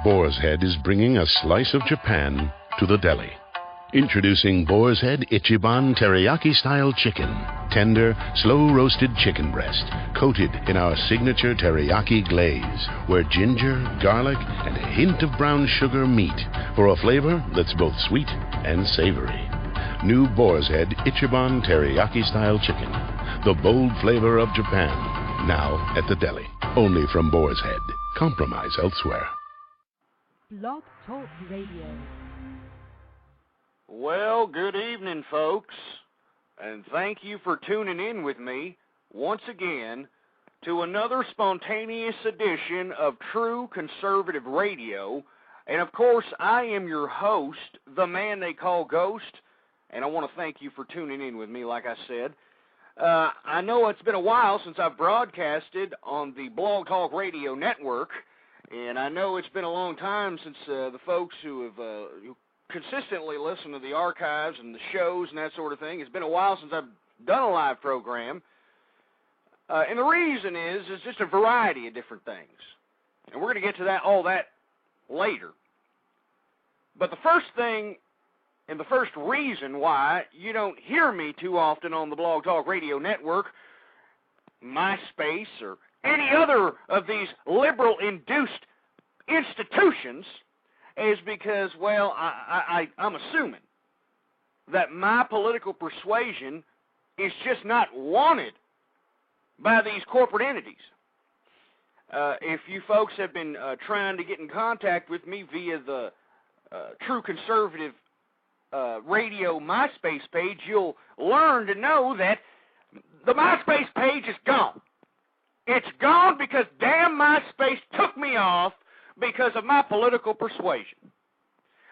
Boar's Head is bringing a slice of Japan to the deli. Introducing Boar's Head Ichiban Teriyaki-style chicken. Tender, slow-roasted chicken breast, coated in our signature teriyaki glaze, where ginger, garlic, and a hint of brown sugar meet for a flavor that's both sweet and savory. New Boar's Head Ichiban Teriyaki-style chicken. The bold flavor of Japan. Now at the deli. Only from Boar's Head. Compromise elsewhere. Blog Talk Radio. Well, good evening, folks, and thank you for tuning in with me once again to another spontaneous edition of True Conservative Radio. And, of course, I am your host, the man they call Ghost, and I want to thank you for tuning in with me, like I said. I know it's been a while since I've broadcasted on the Blog Talk Radio Network, and I know it's been a long time since the folks who have who consistently listen to the archives and the shows and that sort of thing. It's been a while since I've done a live program. And the reason is just a variety of different things. And we're going to get to all that later. But the first thing and the first reason why you don't hear me too often on the Blog Talk Radio Network, MySpace, or any other of these liberal-induced institutions is because, well, I'm assuming that my political persuasion is just not wanted by these corporate entities. If you folks have been trying to get in contact with me via the True Conservative Radio MySpace page, you'll learn to know that the MySpace page is gone. It's gone because damn MySpace took me off because of my political persuasion.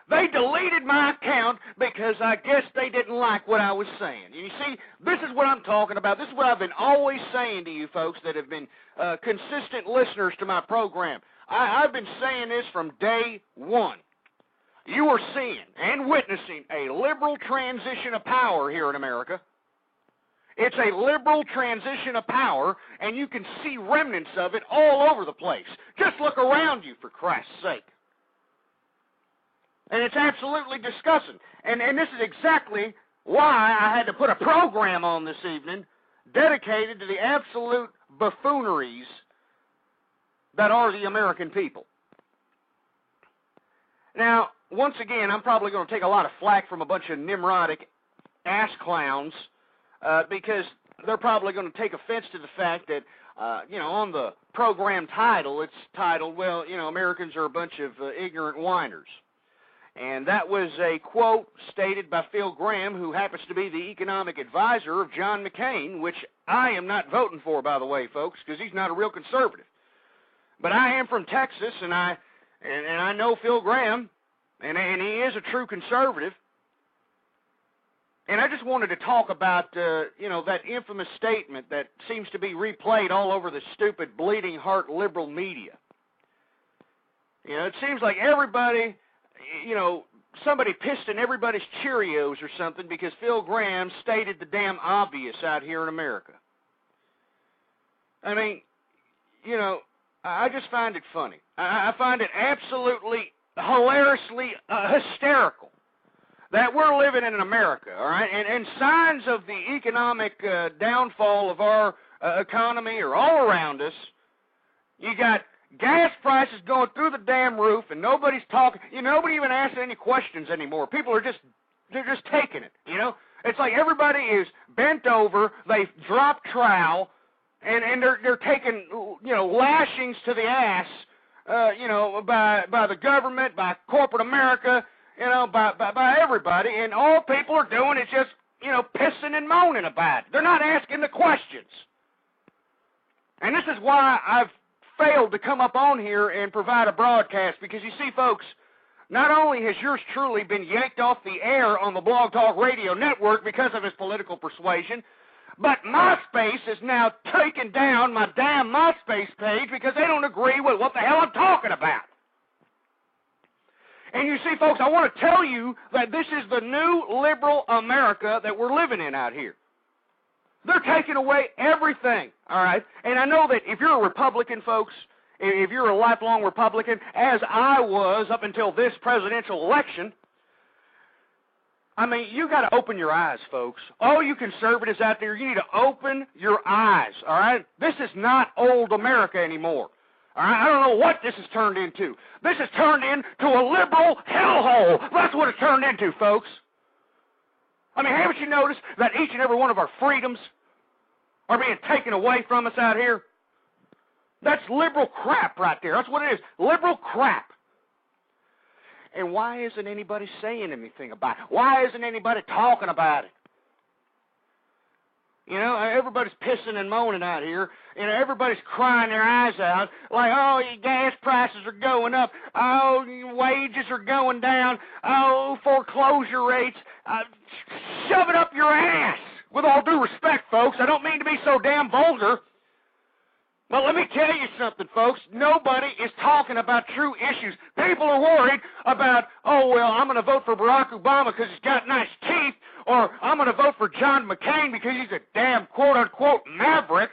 They deleted my account because I guess they didn't like what I was saying. You see, this is what I'm talking about. This is what I've been always saying to you folks that have been consistent listeners to my program. I've been saying this from day one. You are seeing and witnessing a liberal transition of power here in America. It's a liberal transition of power, and you can see remnants of it all over the place. Just look around you, for Christ's sake. And it's absolutely disgusting. And this is exactly why I had to put a program on this evening dedicated to the absolute buffooneries that are the American people. Now, once again, I'm probably going to take a lot of flack from a bunch of Nimrodic ass clowns, because they're probably going to take offense to the fact that, on the program title, it's titled, well, Americans are a bunch of ignorant whiners. And that was a quote stated by Phil Gramm, who happens to be the economic advisor of John McCain, which I am not voting for, by the way, folks, because he's not a real conservative. But I am from Texas, and I know Phil Gramm, and he is a true conservative. And I just wanted to talk about, that infamous statement that seems to be replayed all over the stupid, bleeding heart liberal media. It seems like everybody, somebody pissed in everybody's Cheerios or something because Phil Gramm stated the damn obvious out here in America. I mean, I just find it funny. I find it absolutely hilariously hysterical that we're living in America, all right? And signs of the economic downfall of our economy are all around us. You got gas prices going through the damn roof, and nobody's talking. Nobody even asks any questions anymore. People are they're just taking it, It's like everybody is bent over, they've dropped trowel, and they're taking, lashings to the ass, by the government, by corporate America, by everybody, and all people are doing is just, pissing and moaning about it. They're not asking the questions. And this is why I've failed to come up on here and provide a broadcast, because you see, folks, not only has yours truly been yanked off the air on the Blog Talk Radio Network because of his political persuasion, but MySpace is now taking down my damn MySpace page because they don't agree with what the hell I'm talking about. And you see, folks, I want to tell you that this is the new liberal America that we're living in out here. They're taking away everything, all right? And I know that if you're a Republican, folks, if you're a lifelong Republican, as I was up until this presidential election, I mean, you got to open your eyes, folks. All you conservatives out there, you need to open your eyes, all right? This is not old America anymore. All right? I don't know what this has turned into. This has turned into a liberal hellhole. That's what it's turned into, folks. I mean, haven't you noticed that each and every one of our freedoms are being taken away from us out here? That's liberal crap right there. That's what it is, liberal crap. And why isn't anybody saying anything about it? Why isn't anybody talking about it? You know, everybody's pissing and moaning out here. You know, everybody's crying their eyes out like, oh, gas prices are going up. Oh, wages are going down. Oh, foreclosure rates. Shove it up your ass. With all due respect, folks, I don't mean to be so damn vulgar. But let me tell you something, folks. Nobody is talking about true issues. People are worried about, oh, well, I'm going to vote for Barack Obama because he's got nice teeth, or I'm going to vote for John McCain because he's a damn quote-unquote maverick.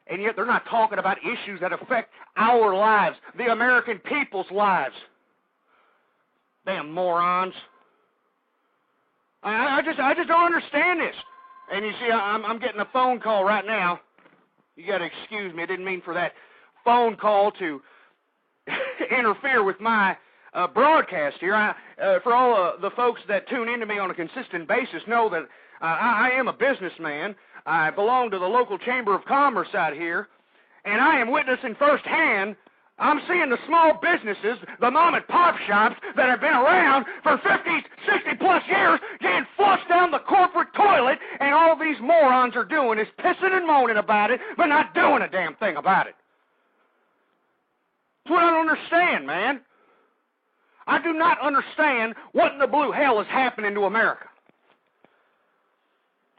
And yet they're not talking about issues that affect our lives, the American people's lives. Damn morons. I just don't understand this. And you see, I'm getting a phone call right now. You got to excuse me. I didn't mean for that phone call to interfere with my broadcast here. For all the folks that tune into me on a consistent basis know that I am a businessman. I belong to the local Chamber of Commerce out here, and I am witnessing firsthand. I'm seeing the small businesses, the mom-and-pop shops that have been around for 50, 60-plus years getting flushed down the corporate toilet, and all these morons are doing is pissing and moaning about it, but not doing a damn thing about it. That's what I don't understand, man. I do not understand what in the blue hell is happening to America.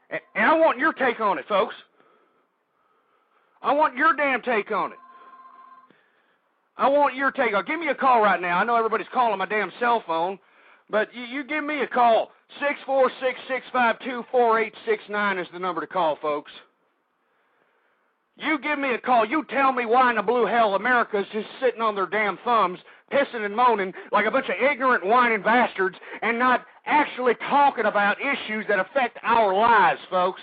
And I want your take on it, folks. I want your damn take on it. I want your take. Give me a call right now. I know everybody's calling my damn cell phone, but you give me a call. 646-652-4869 is the number to call, folks. You give me a call. You tell me why in the blue hell America's just sitting on their damn thumbs, pissing and moaning like a bunch of ignorant, whining bastards, and not actually talking about issues that affect our lives, folks.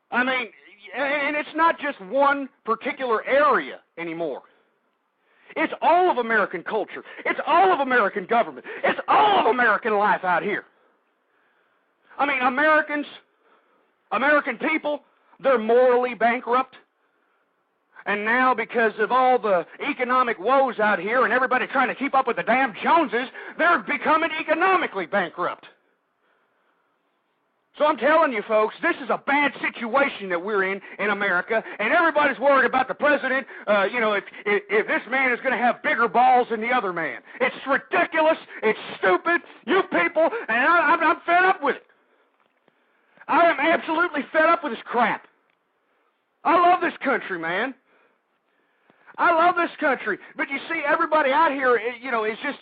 I mean, and it's not just one particular area anymore. It's all of American culture. It's all of American government. It's all of American life out here. I mean, American people, they're morally bankrupt. And now, because of all the economic woes out here and everybody trying to keep up with the damn Joneses, they're becoming economically bankrupt. So I'm telling you, folks, this is a bad situation that we're in America, and everybody's worried about the president, if this man is going to have bigger balls than the other man. It's ridiculous. It's stupid. You people, and I'm fed up with it. I am absolutely fed up with this crap. I love this country, man. I love this country. But you see, everybody out here, is just...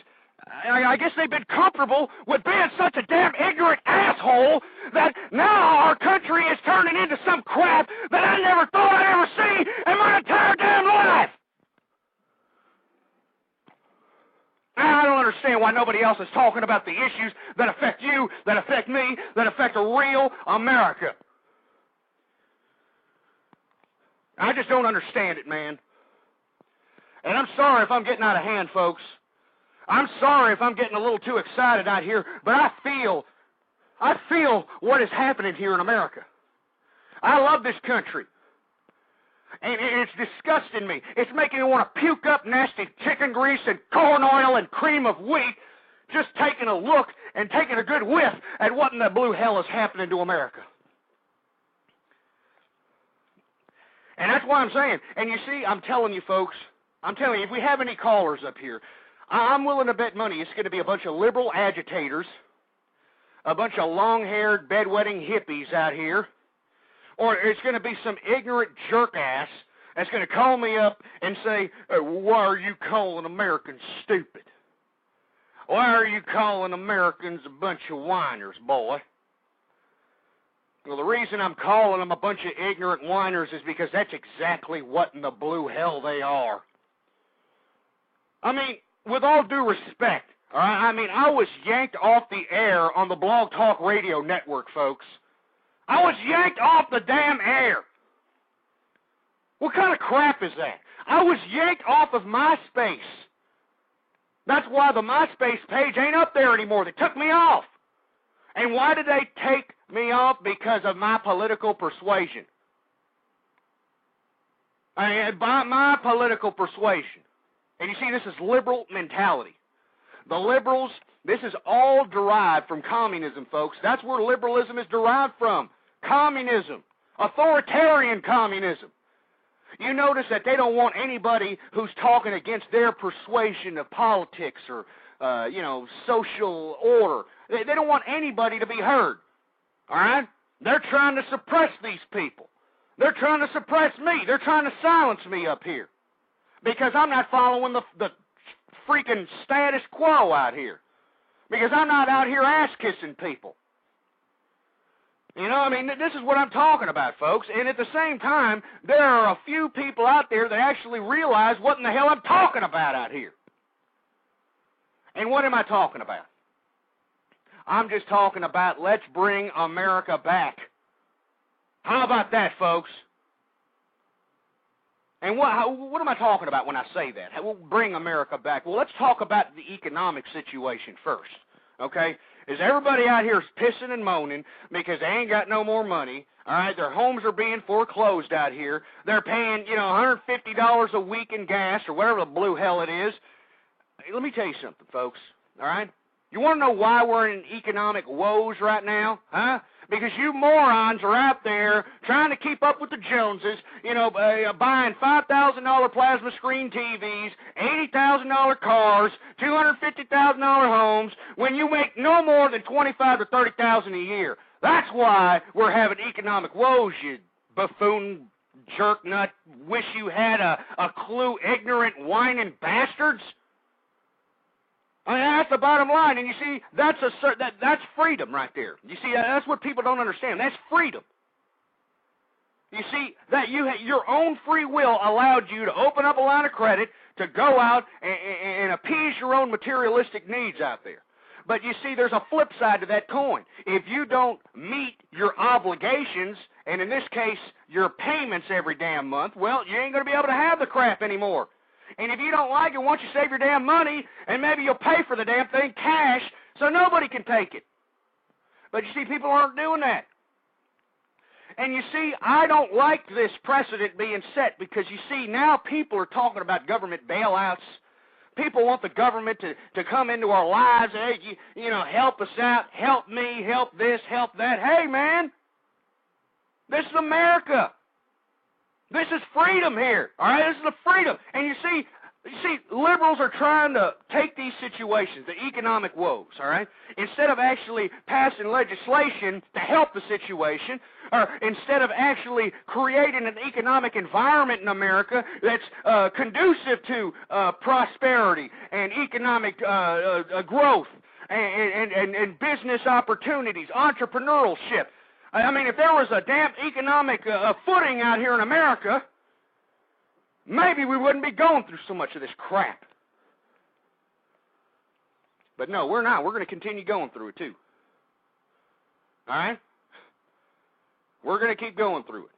I guess they've been comfortable with being such a damn ignorant asshole that now our country is turning into some crap that I never thought I'd ever see in my entire damn life. I don't understand why nobody else is talking about the issues that affect you, that affect me, that affect real America. I just don't understand it, man. And I'm sorry if I'm getting out of hand, folks. I'm sorry if I'm getting a little too excited out here, but I feel what is happening here in America. I love this country. And it's disgusting me. It's making me want to puke up nasty chicken grease and corn oil and cream of wheat just taking a look and taking a good whiff at what in the blue hell is happening to America. And that's why I'm saying, and you see, I'm telling you folks, if we have any callers up here, I'm willing to bet money it's going to be a bunch of liberal agitators, a bunch of long-haired, bedwetting hippies out here, or it's going to be some ignorant jerk-ass that's going to call me up and say, why are you calling Americans stupid? Why are you calling Americans a bunch of whiners, boy? Well, the reason I'm calling them a bunch of ignorant whiners is because that's exactly what in the blue hell they are. I mean, with all due respect, all right, I mean, I was yanked off the air on the Blog Talk Radio Network, folks. I was yanked off the damn air. What kind of crap is that? I was yanked off of MySpace. That's why the MySpace page ain't up there anymore. They took me off. And why did they take me off? Because of my political persuasion. By my political persuasion. And you see, this is liberal mentality. The liberals, this is all derived from communism, folks. That's where liberalism is derived from. Communism. Authoritarian communism. You notice that they don't want anybody who's talking against their persuasion of politics or, social order. They don't want anybody to be heard. All right? They're trying to suppress these people. They're trying to suppress me. They're trying to silence me up here. Because I'm not following the freaking status quo out here. Because I'm not out here ass-kissing people. You know, I mean, this is what I'm talking about, folks. And at the same time, there are a few people out there that actually realize what in the hell I'm talking about out here. And what am I talking about? I'm just talking about let's bring America back. How about that, folks? And what am I talking about when I say that? We'll bring America back. Well, let's talk about the economic situation first, okay? Is everybody out here pissing and moaning because they ain't got no more money, all right? Their homes are being foreclosed out here. They're paying, $150 a week in gas or whatever the blue hell it is. Hey, let me tell you something, folks, all right? You want to know why we're in economic woes right now, huh? Because you morons are out there trying to keep up with the Joneses, buying $5,000 plasma screen TVs, $80,000 cars, $250,000 homes, when you make no more than $25,000 to $30,000 a year. That's why we're having economic woes, you buffoon, jerk nut, wish you had a clue, ignorant, whining bastards. I mean, that's the bottom line, and you see, that's freedom right there. You see, that's what people don't understand. That's freedom. You see, that your own free will allowed you to open up a line of credit to go out and appease your own materialistic needs out there. But you see, there's a flip side to that coin. If you don't meet your obligations, and in this case, your payments every damn month, well, you ain't going to be able to have the crap anymore. And if you don't like it, why don't you save your damn money, and maybe you'll pay for the damn thing cash so nobody can take it. But you see, people aren't doing that. And you see, I don't like this precedent being set because, you see, now people are talking about government bailouts. People want the government to come into our lives, hey, help us out, help me, help this, help that. Hey, man, this is America. This is freedom here, all right? This is the freedom. And you see, liberals are trying to take these situations, the economic woes, all right? Instead of actually passing legislation to help the situation, or instead of actually creating an economic environment in America that's conducive to prosperity and economic growth and business opportunities, entrepreneurship. I mean, if there was a damn economic footing out here in America, maybe we wouldn't be going through so much of this crap. But no, we're not. We're going to continue going through it, too. All right? We're going to keep going through it.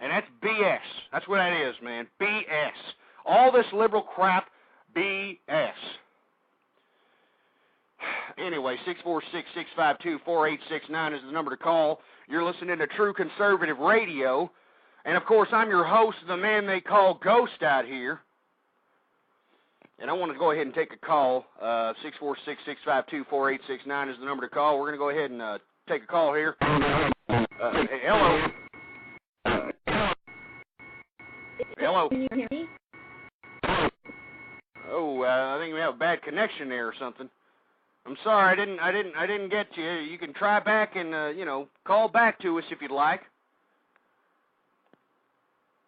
And that's BS. That's what that is, man. BS. All this liberal crap, BS. Anyway, 646-652-4869 is the number to call. You're listening to True Conservative Radio. And, of course, I'm your host, the man they call Ghost out here. And I want to go ahead and take a call. 646-652-4869 is the number to call. We're going to go ahead and take a call here. Hello. Hello. Can you hear me? Oh, I think we have a bad connection there or something. I'm sorry, I didn't get to you. You can try back and call back to us if you'd like.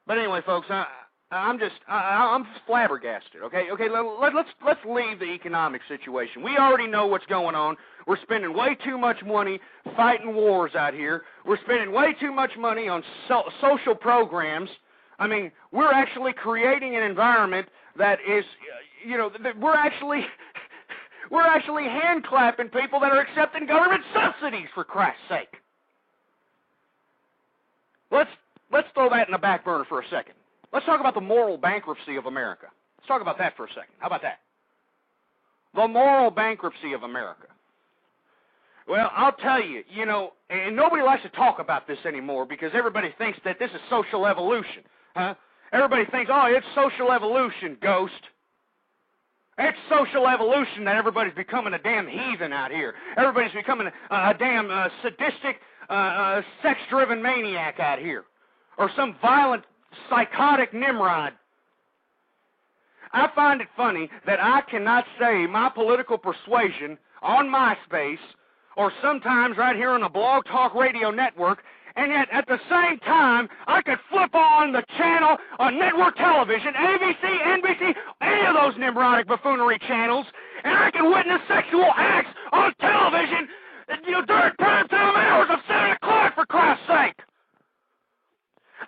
But anyway, folks, I'm flabbergasted. Okay. Let's leave the economic situation. We already know what's going on. We're spending way too much money fighting wars out here. We're spending way too much money on social programs. I mean, we're actually creating an environment that is, that we're actually hand clapping people that are accepting government subsidies, for Christ's sake. Let's throw that in the back burner for a second. Let's talk about the moral bankruptcy of America. Let's talk about that for a second. How about that? The moral bankruptcy of America. Well, I'll tell you, and nobody likes to talk about this anymore because everybody thinks that this is social evolution. Huh? Everybody thinks, oh, it's social evolution, ghost. It's social evolution that everybody's becoming a damn heathen out here. Everybody's becoming a damn sadistic, sex-driven maniac out here. Or some violent, psychotic Nimrod. I find it funny that I cannot say my political persuasion on MySpace or sometimes right here on the Blog Talk Radio Network, and yet at the same time I could flip on the channel on network television, ABC, NBC, any of those Nimrodic buffoonery channels, and I can witness sexual acts on television during prime time hours of 7 o'clock, for Christ's sake.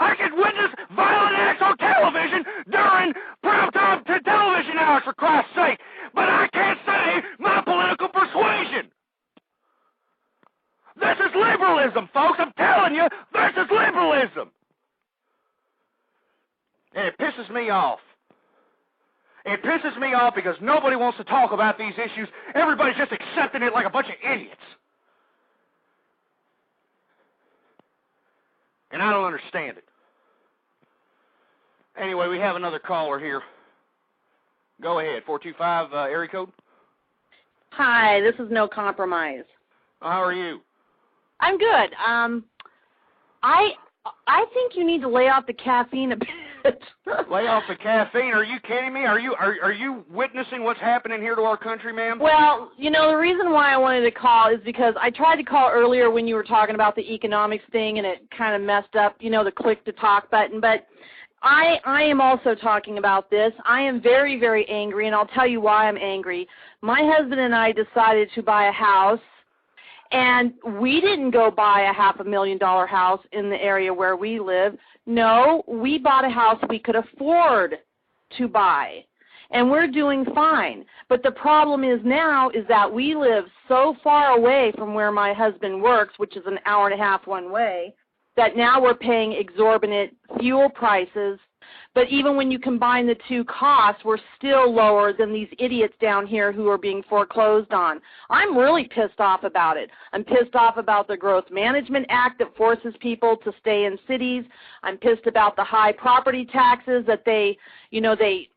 I can witness violent acts on television during primetime television hours, for Christ's sake. But I can't say my political persuasion. This is liberalism, folks. I'm telling you, this is liberalism. And it pisses me off. It pisses me off because nobody wants to talk about these issues. Everybody's just accepting it like a bunch of idiots. And I don't understand it. Anyway, we have another caller here. Go ahead, 425 area code. Hi, this is No Compromise. How are you? I'm good. I think you need to lay off the caffeine a bit. Lay off the caffeine? Are you kidding me? Are you witnessing what's happening here to our country, ma'am? Well, the reason why I wanted to call is because I tried to call earlier when you were talking about the economics thing, and it kind of messed up, the click to talk button. But I am also talking about this. I am very, very angry, and I'll tell you why I'm angry. My husband and I decided to buy a house, and we didn't go buy a $500,000 house in the area where we live. No, we bought a house we could afford to buy, and we're doing fine. But the problem is now is that we live so far away from where my husband works, which is an hour and a half one way, that now we're paying exorbitant fuel prices. But even when you combine the two costs, we're still lower than these idiots down here who are being foreclosed on. I'm really pissed off about it. I'm pissed off about the Growth Management Act that forces people to stay in cities. I'm pissed about the high property taxes that they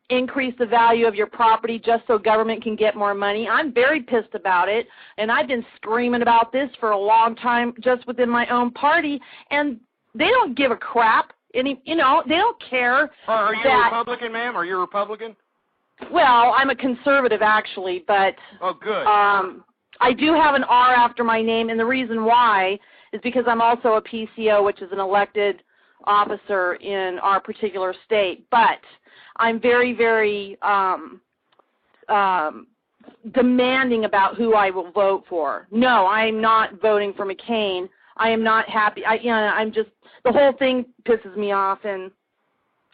increase the value of your property just so government can get more money. I'm very pissed about it, and I've been screaming about this for a long time just within my own party, and they don't give a crap. They don't care. Are you a Republican, ma'am? Are you a Republican? Well, I'm a conservative, actually, but oh, good. I do have an R after my name, and the reason why is because I'm also a PCO, which is an elected officer in our particular state. But I'm very, very demanding about who I will vote for. No, I'm not voting for McCain. I am not happy. I'm just, the whole thing pisses me off, and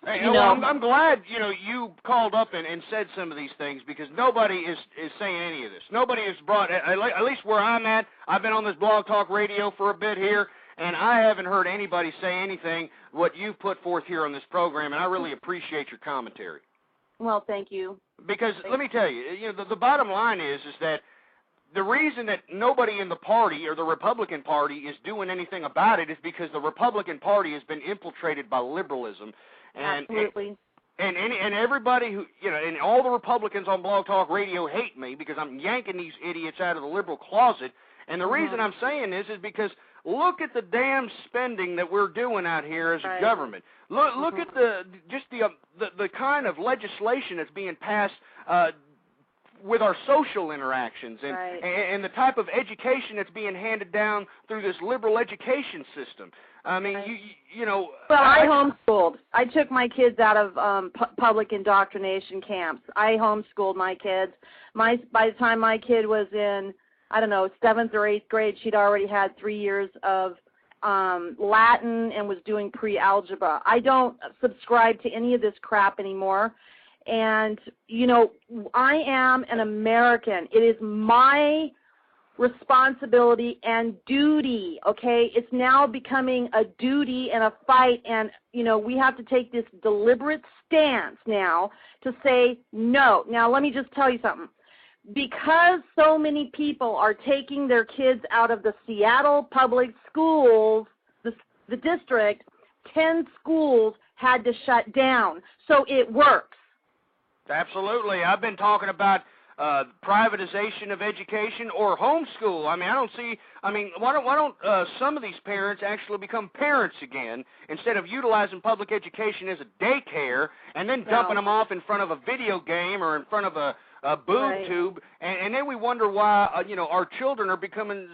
hey, I'm glad you called up and said some of these things, because nobody is saying any of this. Nobody has brought, at least where I'm at. I've been on this Blog Talk Radio for a bit here, and I haven't heard anybody say anything what you've put forth here on this program, and I really appreciate your commentary. Well, thank you. Because let me tell you, the bottom line is that the reason that nobody in the party or the Republican Party is doing anything about it is because the Republican Party has been infiltrated by liberalism. And, absolutely. And everybody who, and all the Republicans on Blog Talk Radio hate me because I'm yanking these idiots out of the liberal closet. And the reason I'm saying this is because look at the damn spending that we're doing out here as a government. Look at the kind of legislation that's being passed with our social interactions and the type of education that's being handed down through this liberal education system. I mean, you know. Well, I homeschooled. I took my kids out of public indoctrination camps. I homeschooled my kids. By the time my kid was in, I don't know, 7th or 8th grade, she'd already had 3 years of Latin and was doing pre-algebra. I don't subscribe to any of this crap anymore. And, you know, I am an American. It is my responsibility and duty, okay? It's now becoming a duty and a fight, and, you know, we have to take this deliberate stance now to say no. Now, let me just tell you something. Because so many people are taking their kids out of the Seattle public schools, the district, 10 schools had to shut down. So it works. Absolutely. I've been talking about privatization of education or homeschool. I mean, I don't see. I mean, why don't some of these parents actually become parents again instead of utilizing public education as a daycare and then dumping them off in front of a video game or in front of a boob tube, and then we wonder why you know, our children are becoming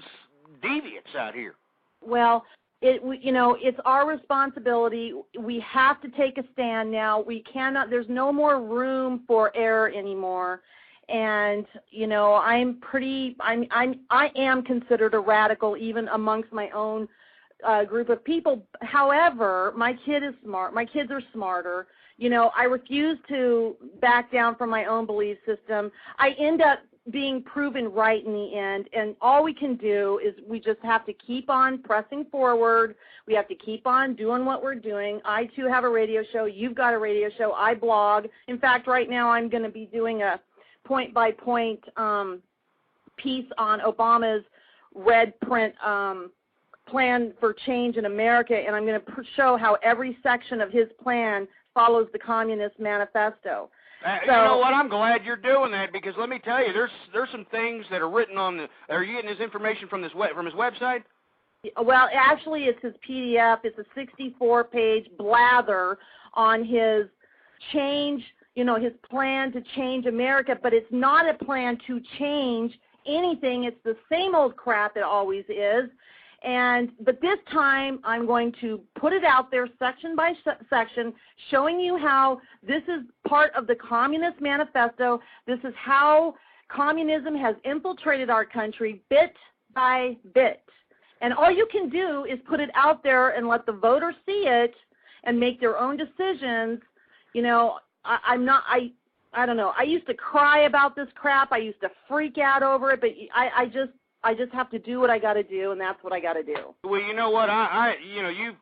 deviants out here. Well, you know, it's our responsibility. We have to take a stand now. We cannot. There's no more room for error anymore. And, you know, I am considered a radical even amongst my own group of people. However, my kid is smart. My kids are smarter. You know, I refuse to back down from my own belief system. I end up being proven right in the end, and all we can do is we just have to keep on pressing forward. We have to keep on doing what we're doing. I, too, have a radio show. You've got a radio show. I blog. In fact, right now I'm going to be doing a point-by-point piece on Obama's red print plan for change in America, and I'm going to show how every section of his plan follows the Communist Manifesto. You know what? I'm glad you're doing that, because let me tell you, there's some things that are written on the. Are you getting his information from his website? Well, actually, it's his PDF. It's a 64-page blather on his change. You know, his plan to change America, but it's not a plan to change anything. It's the same old crap it always is. But this time I'm going to put it out there section by section, showing you how this is part of the Communist Manifesto. This is how communism has infiltrated our country bit by bit. And all you can do is put it out there and let the voters see it and make their own decisions. You know, I don't know. I used to cry about this crap. I used to freak out over it, but I just have to do what I got to do, and that's what I got to do. Well, you know what? You know, you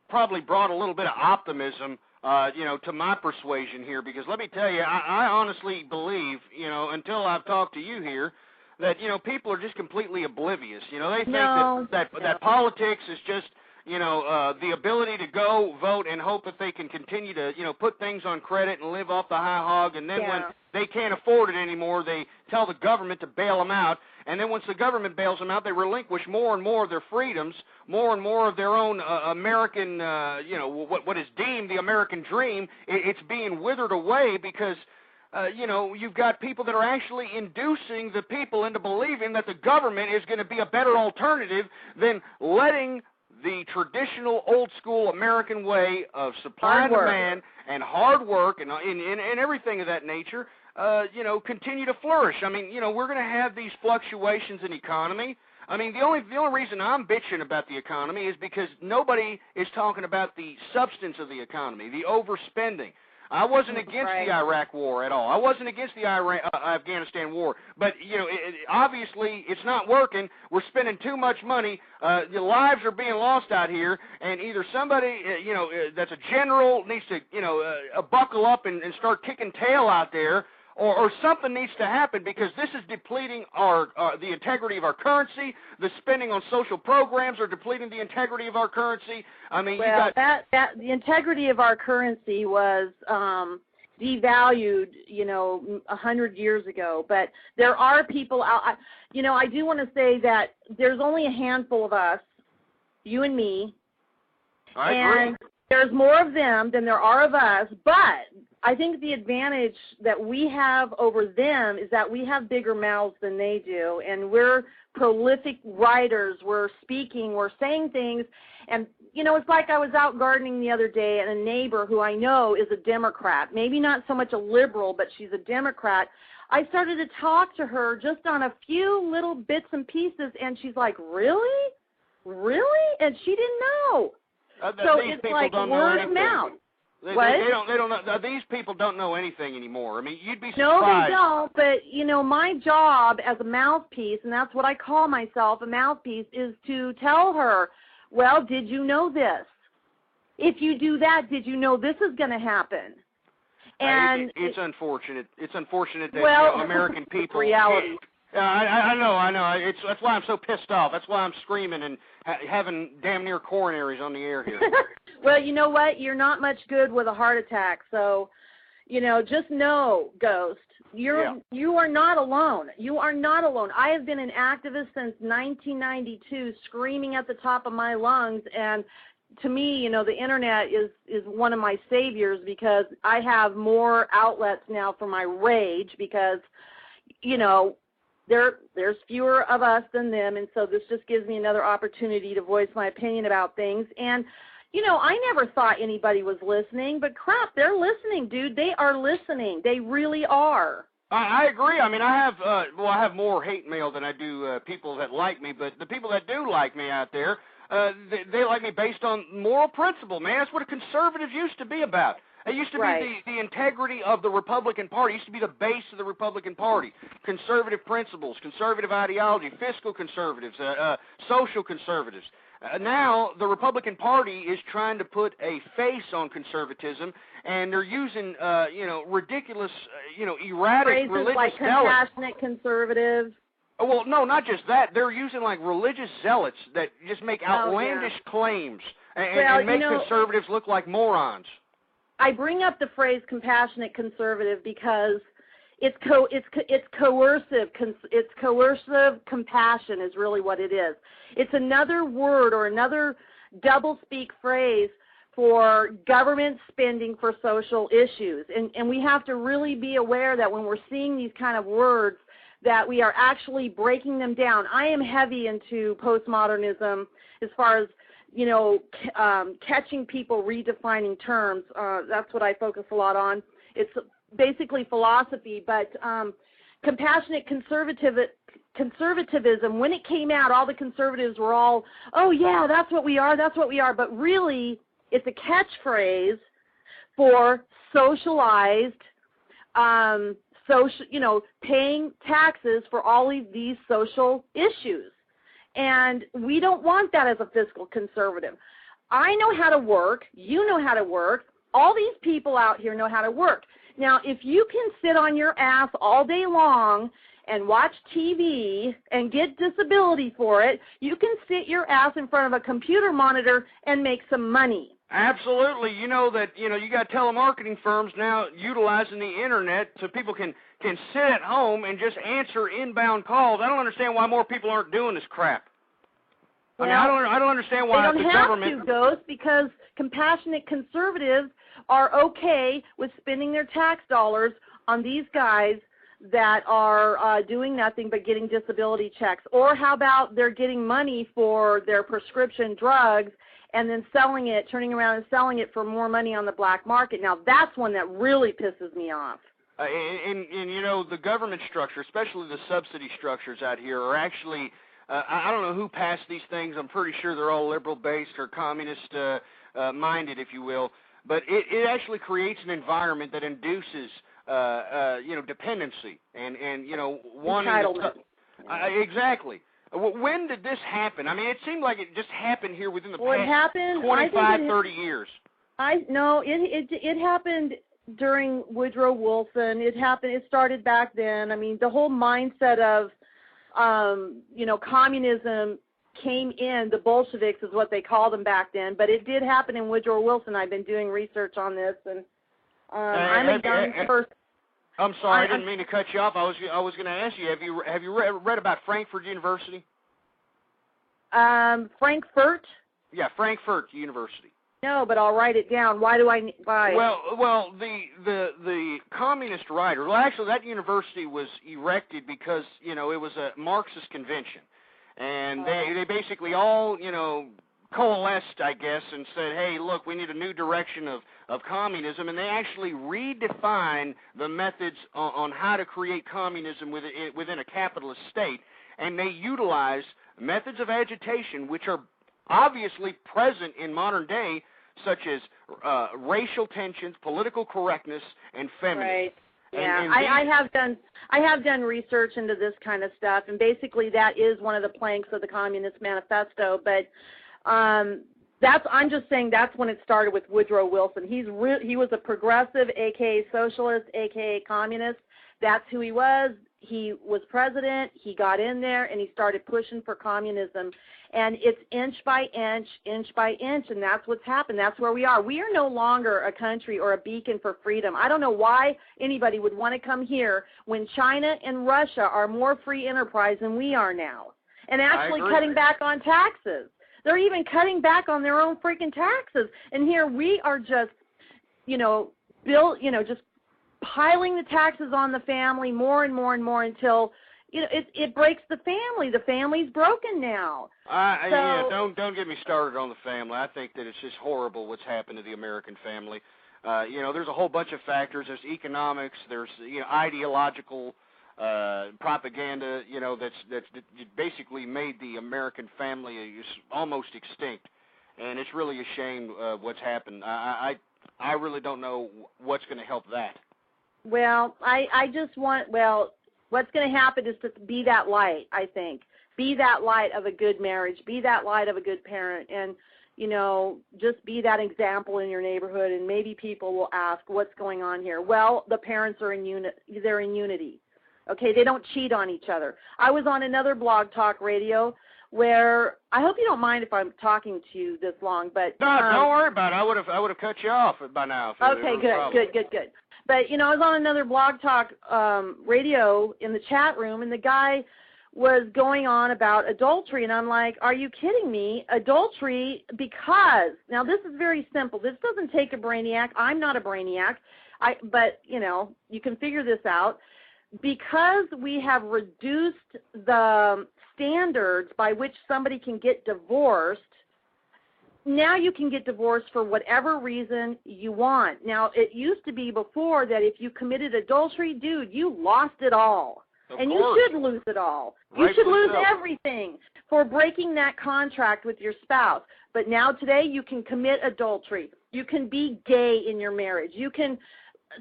probably brought a little bit of optimism, you know, to my persuasion here, because let me tell you, I honestly believe, you know, until I've talked to you here, that, you know, people are just completely oblivious. You know, they think that politics is just, you know, the ability to go vote and hope that they can continue to, you know, put things on credit and live off the high hog, and then when they can't afford it anymore, they tell the government to bail them out, and then once the government bails them out, they relinquish more and more of their freedoms, more and more of their own American, you know, what is deemed the American dream. It's being withered away because, you know, you've got people that are actually inducing the people into believing that the government is going to be a better alternative than letting the traditional old-school American way of supply and demand and hard work and everything of that nature, you know, continue to flourish. I mean, you know, we're going to have these fluctuations in economy. I mean, the only reason I'm bitching about the economy is because nobody is talking about the substance of the economy, the overspending. I wasn't against the Iraq war at all. I wasn't against the Afghanistan war. But, you know, obviously it's not working. We're spending too much money. The lives are being lost out here, and either somebody, you know, that's a general needs to, you know, buckle up and start kicking tail out there, or something needs to happen, because this is depleting the integrity of our currency. The spending on social programs are depleting the integrity of our currency. I mean, well, the integrity of our currency was devalued, you know, 100 years ago. But there are people out. You know, I do want to say that there's only a handful of us, you and me, I agree. And there's more of them than there are of us, but I think the advantage that we have over them is that we have bigger mouths than they do, and we're prolific writers. We're speaking, we're saying things, and you know, it's like I was out gardening the other day, and a neighbor who I know is a Democrat, maybe not so much a liberal, but she's a Democrat. I started to talk to her just on a few little bits and pieces, and she's like, really? Really? And she didn't know. So it's like word of mouth. They don't know. These people don't know anything anymore. I mean, you'd be surprised. No, they don't. But you know, my job as a mouthpiece, and that's what I call myself, a mouthpiece, is to tell her, well, did you know this? If you do that, did you know this is going to happen? And it's unfortunate. It's unfortunate that American people. Reality. I know. That's why I'm so pissed off. That's why I'm screaming and having damn near coronaries on the air here. Well, you know what? You're not much good with a heart attack. So, you know, just know, Ghost, you are not alone. You are not alone. I have been an activist since 1992, screaming at the top of my lungs. And to me, you know, the internet is one of my saviors, because I have more outlets now for my rage, because, you know, there's fewer of us than them, and so this just gives me another opportunity to voice my opinion about things. And, you know, I never thought anybody was listening, but crap, they're listening, dude. They are listening. They really are. I agree. I mean, I have more hate mail than I do people that like me, but the people that do like me out there, they like me based on moral principle, man. That's what a conservative used to be about. It used to be the integrity of the Republican Party. It used to be the base of the Republican Party. Conservative principles, conservative ideology, fiscal conservatives, social conservatives. Now the Republican Party is trying to put a face on conservatism, and they're using, ridiculous, erratic phrases religious like compassionate conservative. Oh, well, no, not just that. They're using like religious zealots that just make outlandish claims and make conservatives look like morons. I bring up the phrase compassionate conservative because it's coercive. It's coercive compassion is really what it is. It's another word or another doublespeak phrase for government spending for social issues. And we have to really be aware that when we're seeing these kind of words, that we are actually breaking them down. I am heavy into postmodernism as far as, you know, catching people redefining terms. That's what I focus a lot on. It's basically philosophy, but compassionate conservatism, when it came out, all the conservatives were all, oh, yeah, that's what we are, that's what we are. But really, it's a catchphrase for socialized, paying taxes for all of these social issues. And we don't want that as a fiscal conservative. I know how to work. You know how to work. All these people out here know how to work. Now, if you can sit on your ass all day long and watch TV and get disability for it, you can sit your ass in front of a computer monitor and make some money. Absolutely. You know that, you got telemarketing firms now utilizing the internet so people can sit at home and just answer inbound calls. I don't understand why more people aren't doing this crap. Well, I don't understand why the government... They don't have to, Ghost, because compassionate conservatives are okay with spending their tax dollars on these guys that are doing nothing but getting disability checks. Or how about they're getting money for their prescription drugs and then selling it, turning around and selling it for more money on the black market. Now, that's one that really pisses me off. And the government structure, especially the subsidy structures out here, are actually, I don't know who passed these things. I'm pretty sure they're all liberal-based or communist-minded, if you will. But it actually creates an environment that induces, dependency and wanting entitlement. Exactly. When did this happen? I mean, it seemed like it just happened here within the past 25, 30 years. It happened during Woodrow Wilson. It started back then. I mean, the whole mindset of, communism came in. The Bolsheviks is what they called them back then. But it did happen in Woodrow Wilson. I've been doing research on this, and I'm a young person. I'm sorry, I didn't mean to cut you off. I was going to ask you, have you read about Frankfurt University? Frankfurt? Yeah, Frankfurt University. No, but I'll write it down. Why do I? Why? Well, the communist writer. Well, actually, that university was erected because it was a Marxist convention, and they basically all coalesced, I guess, and said, hey, look, we need a new direction of communism, and they actually redefine the methods on how to create communism within a capitalist state, and they utilize methods of agitation which are obviously present in modern day, such as racial tensions, political correctness, and feminism. Right. Yeah, I have done research into this kind of stuff, and basically that is one of the planks of the Communist Manifesto. But I'm just saying that's when it started with Woodrow Wilson. He was a progressive, aka socialist, aka communist. That's who he was. He was president. He got in there and he started pushing for communism. And it's inch by inch, and that's what's happened. That's where we are. We are no longer a country or a beacon for freedom. I don't know why anybody would want to come here when China and Russia are more free enterprise than we are now, and actually cutting back on taxes. They're even cutting back on their own freaking taxes. And here we are just, just piling the taxes on the family more and more and more until it breaks the family. The family's broken now. Yeah, don't get me started on the family. I think that it's just horrible what's happened to the American family. There's a whole bunch of factors. There's economics. There's ideological propaganda. That's basically made the American family almost extinct, and it's really a shame what's happened. I really don't know what's going to help that. Well, I just want what's going to happen is to be that light, I think. Be that light of a good marriage. Be that light of a good parent. And, just be that example in your neighborhood, and maybe people will ask, what's going on here? Well, the parents are they're in unity. Okay, they don't cheat on each other. I was on another blog talk radio where, I hope you don't mind if I'm talking to you this long, but... No, don't worry about it. I would have cut you off by now. Okay, good. But, I was on another blog talk radio in the chat room, and the guy was going on about adultery, and I'm like, are you kidding me? Adultery, because, now this is very simple. This doesn't take a brainiac. I'm not a brainiac, but, you can figure this out. Because we have reduced the standards by which somebody can get divorced, now you can get divorced for whatever reason you want. Now, it used to be before that if you committed adultery, dude, you lost it all. And you should lose it all. You should lose everything for breaking that contract with your spouse. But now today you can commit adultery. You can be gay in your marriage. You can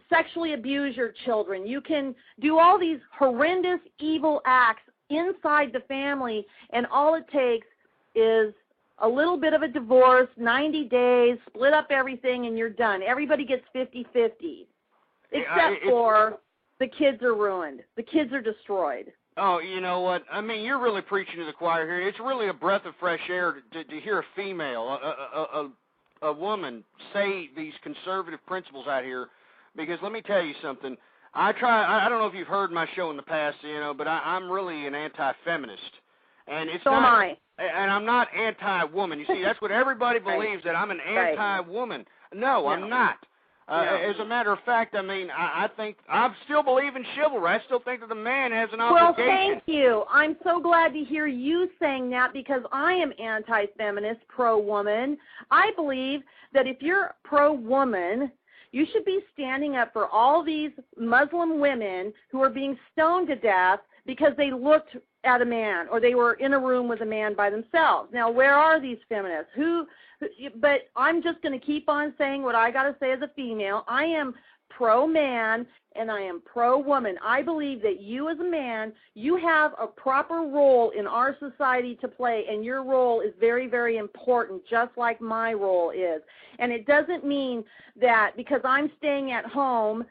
sexually abuse your children. You can do all these horrendous, evil acts inside the family, and all it takes is a little bit of a divorce, 90 days, split up everything, and you're done. Everybody gets 50-50, except for the kids are ruined. The kids are destroyed. Oh, you know what? I mean, you're really preaching to the choir here. It's really a breath of fresh air to hear a female, a woman, say these conservative principles out here. Because let me tell you something. I don't know if you've heard my show in the past, but I'm really an anti-feminist. And it's so not, am I. And I'm not anti-woman. You see, that's what everybody believes, that I'm an anti-woman. No, I'm not. As a matter of fact, I mean, I think I still believe in chivalry. I still think that the man has an obligation. Well, thank you. I'm so glad to hear you saying that, because I am anti-feminist, pro-woman. I believe that if you're pro-woman, you should be standing up for all these Muslim women who are being stoned to death because they looked at a man or they were in a room with a man by themselves. Now, where are these feminists? But I'm just going to keep on saying what I got to say as a female. I am pro-man and I am pro-woman. I believe that you as a man, you have a proper role in our society to play, and your role is very, very important, just like my role is. And it doesn't mean that because I'm staying at home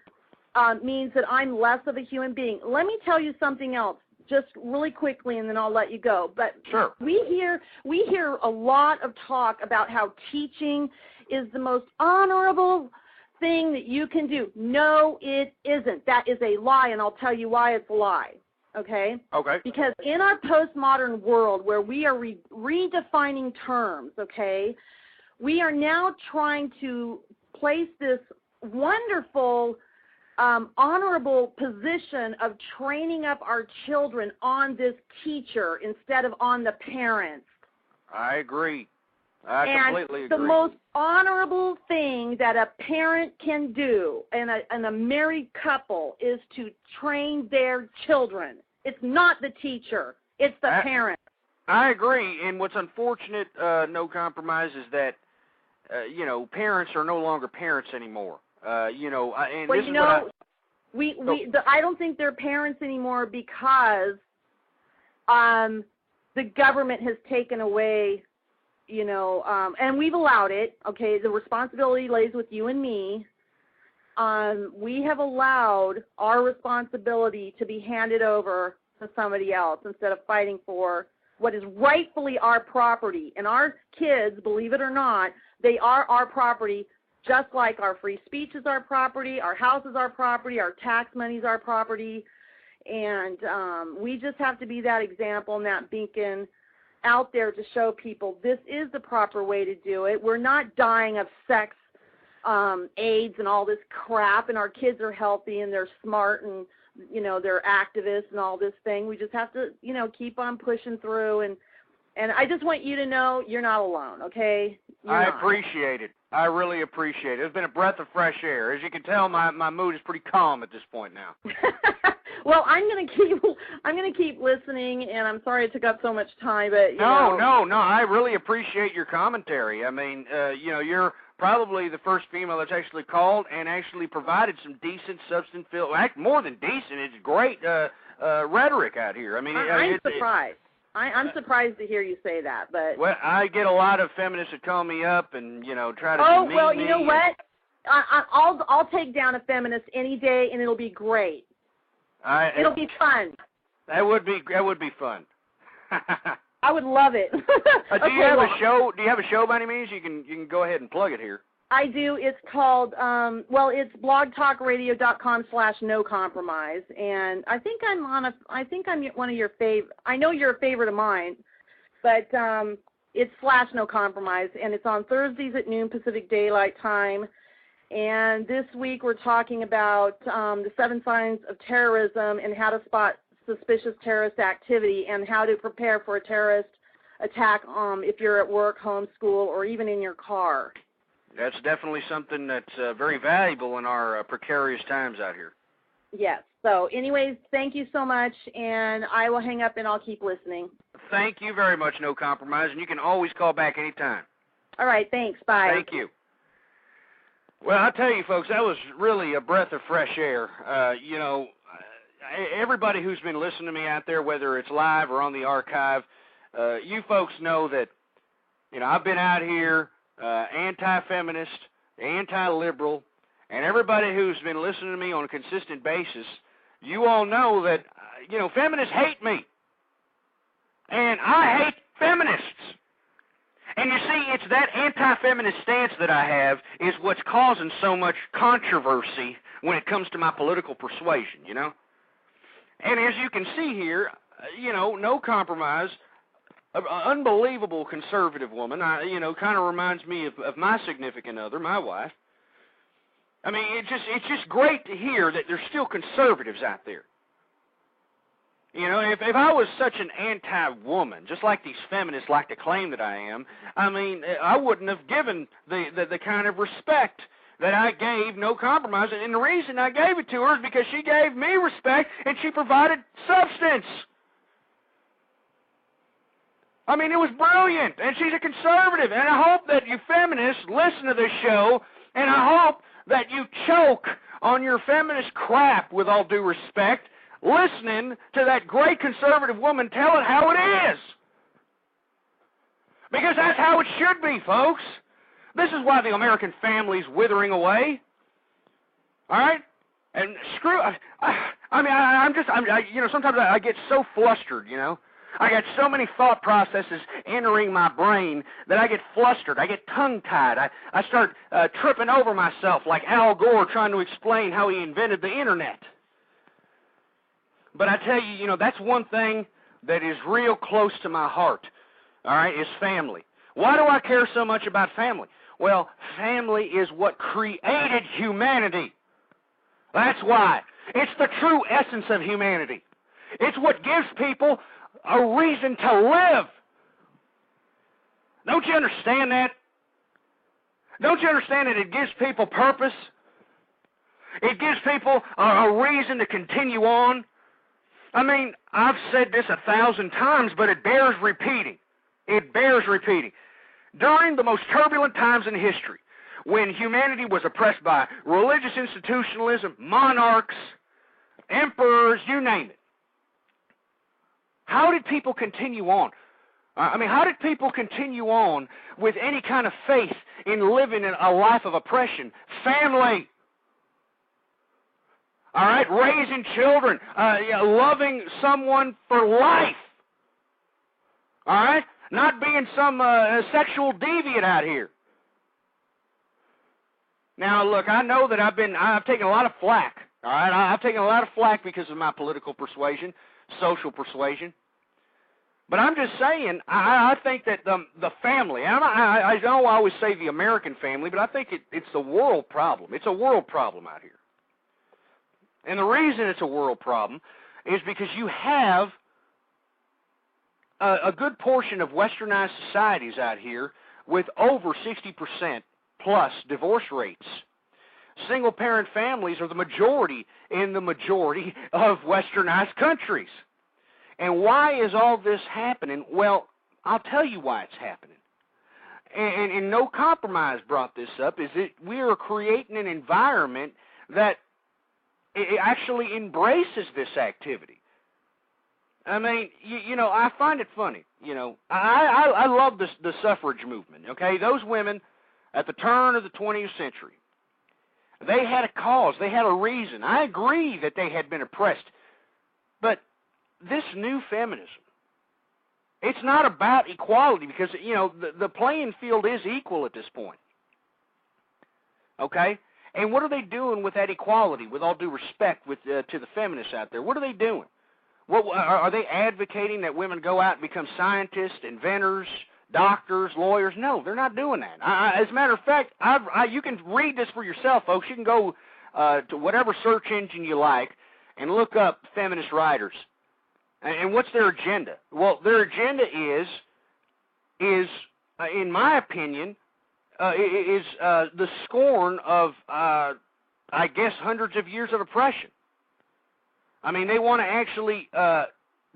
means that I'm less of a human being. Let me tell you something else, just really quickly, and then I'll let you go. But sure. we hear a lot of talk about how teaching is the most honorable thing that you can do. No, it isn't. That is a lie, and I'll tell you why it's a lie. Okay? Okay. Because in our postmodern world where we are redefining terms, okay, we are now trying to place this wonderful, honorable position of training up our children on this teacher instead of on the parents. I agree. I completely agree. The most honorable thing that a parent can do and a married couple is to train their children. It's not the teacher. It's the parent. I agree. And what's unfortunate, no compromise, is that, parents are no longer parents anymore. I don't think they're parents anymore because the government has taken away, and we've allowed it, okay, the responsibility lays with you and me. We have allowed our responsibility to be handed over to somebody else instead of fighting for what is rightfully our property. And our kids, believe it or not, they are our property, just like our free speech is our property, our house is our property, our tax money is our property. And we just have to be that example and that beacon out there to show people this is the proper way to do it. We're not dying of sex, AIDS, and all this crap, and our kids are healthy and they're smart and, they're activists and all this thing. We just have to, keep on pushing through. And I just want you to know you're not alone, okay? I appreciate it. I really appreciate it. It's been a breath of fresh air. As you can tell, my mood is pretty calm at this point now. Well, I'm gonna keep listening, and I'm sorry it took up so much time, but No. I really appreciate your commentary. I mean, you're probably the first female that's actually called and actually provided some decent, substantive, more than decent. It's great rhetoric out here. I mean, I'm surprised. I'm surprised to hear you say that, but well, I get a lot of feminists that call me up and try to demean me. Oh well, you know what? I'll take down a feminist any day, and it'll be great. It'll be fun. That would be fun. I would love it. Do you have a show? Do you have a show by any means? You can go ahead and plug it here. I do. It's called it's blogtalkradio.com/nocompromise, and I think I'm one of your favorite. I know you're a favorite of mine, but it's /nocompromise, and it's on Thursdays at noon Pacific Daylight Time. And this week we're talking about the 7 signs of terrorism and how to spot suspicious terrorist activity and how to prepare for a terrorist attack if you're at work, home, school, or even in your car. That's definitely something that's very valuable in our precarious times out here. Yes. So anyways, thank you so much, and I will hang up and I'll keep listening. Thank you very much, No Compromise, and you can always call back anytime. All right. Thanks. Bye. Thank you. Well, I'll tell you, folks, that was really a breath of fresh air. Everybody who's been listening to me out there, whether it's live or on the archive, you folks know that, I've been out here anti-feminist, anti-liberal, and everybody who's been listening to me on a consistent basis, you all know that, feminists hate me. And I hate feminists. And you see, it's that anti-feminist stance that I have is what's causing so much controversy when it comes to my political persuasion, And as you can see here, No Compromise, an unbelievable conservative woman, kind of reminds me of my significant other, my wife. I mean, it's just great to hear that there's still conservatives out there. If I was such an anti-woman, just like these feminists like to claim that I am, I mean, I wouldn't have given the kind of respect that I gave No Compromise. And the reason I gave it to her is because she gave me respect and she provided substance. I mean, it was brilliant, and she's a conservative. And I hope that you feminists listen to this show, and I hope that you choke on your feminist crap, with all due respect, listening to that great conservative woman tell it how it is. Because that's how it should be, folks. This is why the American family's withering away. All right? And sometimes I get so flustered, I got so many thought processes entering my brain that I get flustered. I get tongue-tied. I start tripping over myself like Al Gore trying to explain how he invented the Internet. But I tell you, that's one thing that is real close to my heart, all right, is family. Why do I care so much about family? Well, family is what created humanity. That's why. It's the true essence of humanity. It's what gives people a reason to live. Don't you understand that? Don't you understand that it gives people purpose? It gives people a reason to continue on. I mean, I've said this 1,000 times, but it bears repeating. It bears repeating. During the most turbulent times in history, when humanity was oppressed by religious institutionalism, monarchs, emperors, you name it, how did people continue on? I mean, how did people continue on with any kind of faith in living in a life of oppression? Family. All right, raising children, loving someone for life. All right, not being some sexual deviant out here. Now, look, I know that I've taken a lot of flack. All right, I've taken a lot of flack because of my political persuasion, social persuasion. But I'm just saying, I think that the family, and I know I always say the American family, but I think it's the world problem. It's a world problem out here. And the reason it's a world problem is because you have a good portion of westernized societies out here with over 60% plus divorce rates. Single-parent families are the majority in the majority of westernized countries. And why is all this happening? Well, I'll tell you why it's happening. And No Compromise brought this up, is that we are creating an environment that it actually embraces this activity. I mean, you know, I find it funny. You know, I love the suffrage movement, okay? Those women at the turn of the 20th century, they had a cause. They had a reason. I agree that they had been oppressed. But this new feminism, it's not about equality because, you know, the playing field is equal at this point. Okay? And what are they doing with that equality, with all due respect to the feminists out there? What are they doing? What, are they advocating that women go out and become scientists, inventors, doctors, lawyers? No, they're not doing that. As a matter of fact, you can read this for yourself, folks. You can go to whatever search engine you like and look up feminist writers. And what's their agenda? Well, their agenda is in my opinion, is the scorn of, I guess, hundreds of years of oppression. I mean, they want to actually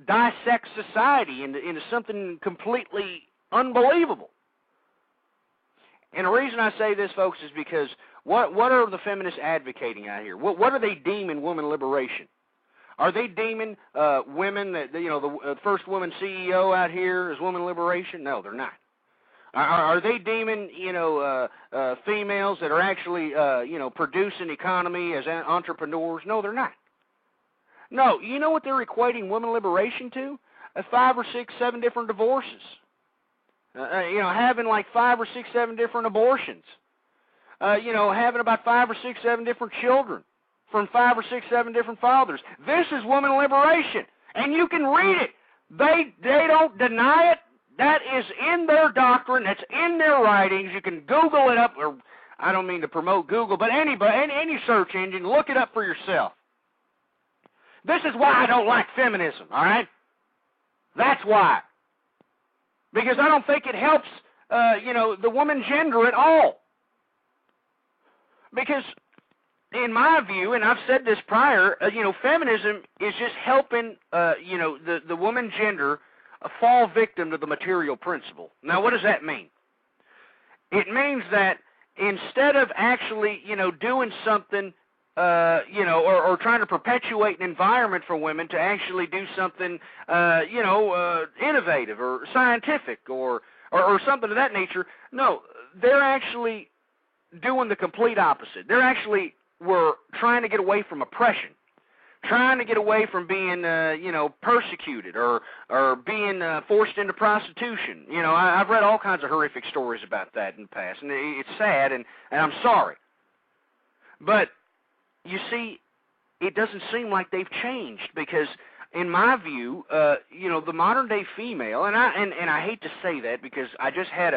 dissect society into something completely unbelievable. And the reason I say this, folks, is because what are the feminists advocating out here? What are they deeming woman liberation? Are they deeming women that, you know, the first woman CEO out here is woman liberation? No, they're not. Are they deeming, you know, females that are actually, you know, producing economy as entrepreneurs? No, they're not. No, you know what they're equating women liberation to? 5 or 6, 7 different divorces. You know, having like 5 or 6, 7 different abortions. You know, having about 5 or 6, 7 different children from 5 or 6, 7 different fathers. This is woman liberation, and you can read it. They don't deny it. That is in their doctrine. That's in their writings. You can Google it up, or I don't mean to promote Google, but any search engine, look it up for yourself. This is why I don't like feminism, all right? That's why. Because I don't think it helps, you know, the woman gender at all. Because in my view, and I've said this prior, you know, feminism is just helping, you know, the woman gender fall victim to the material principle. Now, what does that mean? It means that instead of actually, you know, doing something, you know, or trying to perpetuate an environment for women to actually do something, you know, innovative or scientific or something of that nature, no, they're actually doing the complete opposite. They're actually trying to get away from oppression, trying to get away from being, you know, persecuted or being forced into prostitution. You know, I've read all kinds of horrific stories about that in the past, and it's sad, and I'm sorry. But, you see, it doesn't seem like they've changed because, in my view, you know, the modern-day female, and I hate to say that because I just had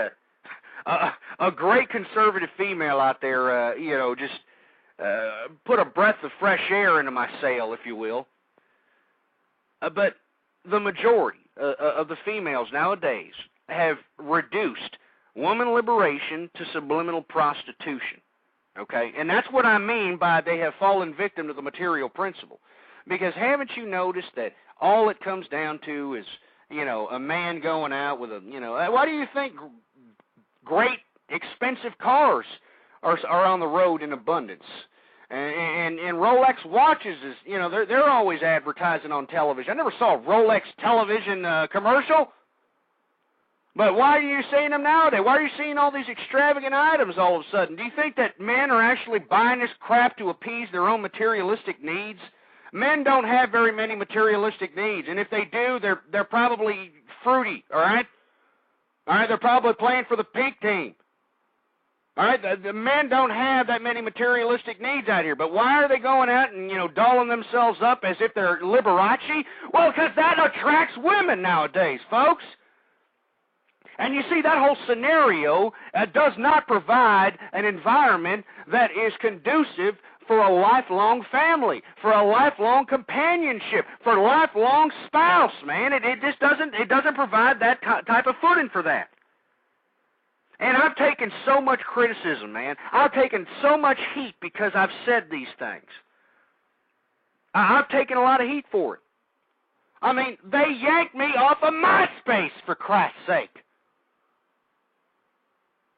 a great conservative female out there, you know, just put a breath of fresh air into my sail, if you will. But the majority of the females nowadays have reduced woman liberation to subliminal prostitution. Okay? And that's what I mean by they have fallen victim to the material principle. Because haven't you noticed that all it comes down to is, a man going out with why do you think great expensive cars are on the road in abundance? And Rolex watches is, they're always advertising on television. I never saw a Rolex television commercial. But why are you seeing them nowadays? Why are you seeing all these extravagant items all of a sudden? Do you think that men are actually buying this crap to appease their own materialistic needs? Men don't have very many materialistic needs, and if they do, they're probably fruity, all right? All right, they're probably playing for the pink team. All right, the men don't have that many materialistic needs out here, but why are they going out and, dolling themselves up as if they're Liberace? Well, because that attracts women nowadays, folks. And you see, that whole scenario does not provide an environment that is conducive for a lifelong family, for a lifelong companionship, for a lifelong spouse, man. It just doesn't provide that type of footing for that. And I've taken so much criticism, man. I've taken so much heat because I've said these things. I've taken a lot of heat for it. I mean, they yanked me off of MySpace, for Christ's sake.